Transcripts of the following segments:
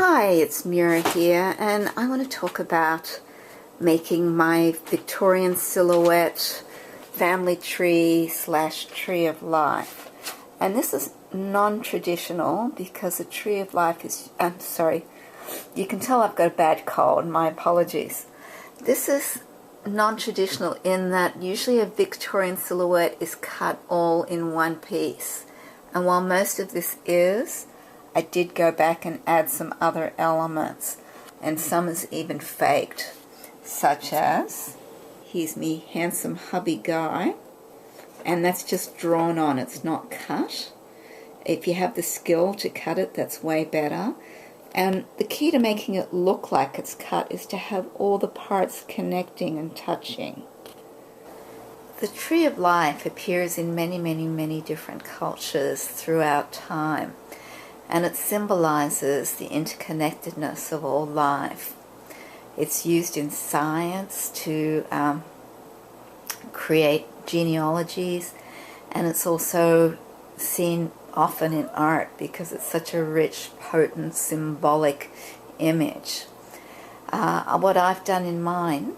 Hi, it's Mira here, and I want to talk about making my Victorian silhouette family tree / tree of life. And this is non-traditional because the tree of life is, I'm sorry, you can tell I've got a bad cold, my apologies. This is non-traditional in that usually a Victorian silhouette is cut all in one piece. And while most of this is, I did go back and add some other elements, and some is even faked, such as, here's me handsome hubby guy, and that's just drawn on, it's not cut. If you have the skill to cut it, that's way better. And the key to making it look like it's cut is to have all the parts connecting and touching. The tree of life appears in many different cultures throughout time, and it symbolizes the interconnectedness of all life. It's used in science to create genealogies, and it's also seen often in art because it's such a rich, potent, symbolic image. What I've done in mine,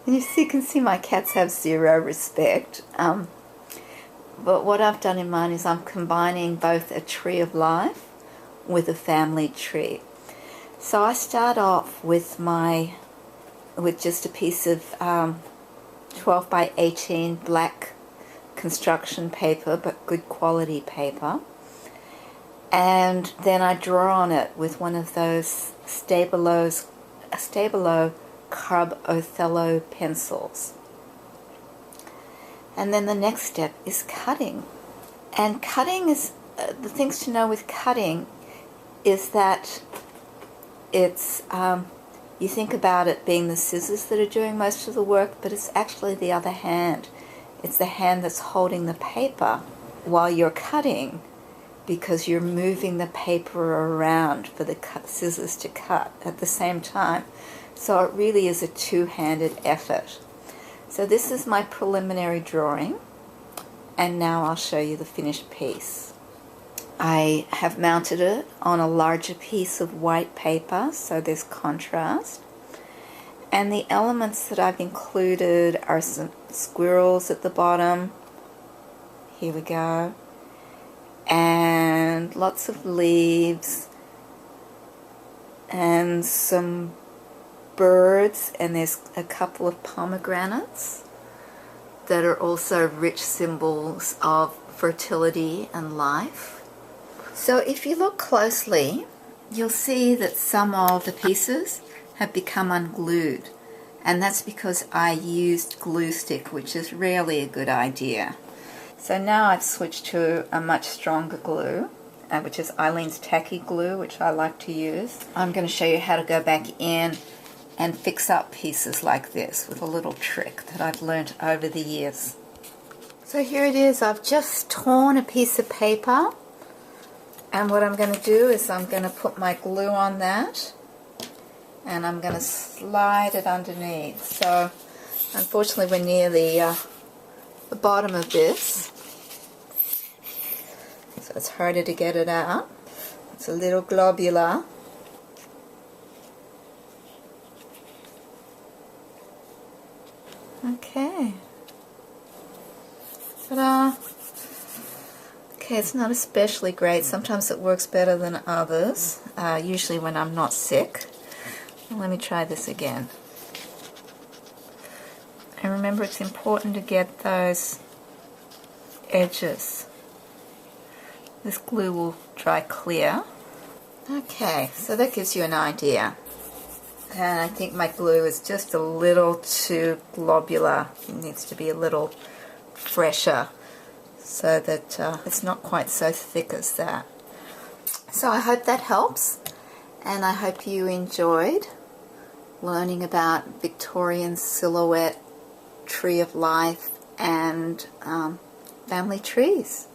and you can see my cats have zero respect, but what I've done in mine is I'm combining both a tree of life with a family tree. So I start off with just a piece of 12 by 18 black construction paper, but good quality paper. And then I draw on it with one of those Stabilo Carb Othello pencils. And then the next step is cutting. And cutting is, the things to know with cutting is that it's, you think about it being the scissors that are doing most of the work, but it's actually the other hand. It's the hand that's holding the paper while you're cutting, because you're moving the paper around for the scissors to cut at the same time. So it really is a two-handed effort. So this is my preliminary drawing, and now I'll show you the finished piece. I have mounted it on a larger piece of white paper, so there's contrast. And the elements that I've included are some squirrels at the bottom. Here we go. And lots of leaves. And some birds, and there's a couple of pomegranates that are also rich symbols of fertility and life. So if you look closely, you'll see that some of the pieces have become unglued, and that's because I used glue stick, which is rarely a good idea. So now I've switched to a much stronger glue, which is Eileen's tacky glue, which I like to use. I'm going to show you how to go back in and fix up pieces like this with a little trick that I've learnt over the years. So here it is. I've just torn a piece of paper, and what I'm going to do is I'm going to put my glue on that, and I'm going to slide it underneath. So unfortunately we're near the bottom of this, so it's harder to get it out. It's a little globular. Okay. Ta-da! Okay, it's not especially great. Sometimes it works better than others, usually when I'm not sick. Let me try this again. And remember, it's important to get those edges. This glue will dry clear. Okay, so that gives you an idea. And I think my glue is just a little too globular. It needs to be a little fresher so that it's not quite so thick as that. So I hope that helps, and I hope you enjoyed learning about Victorian silhouette, tree of life, and family trees.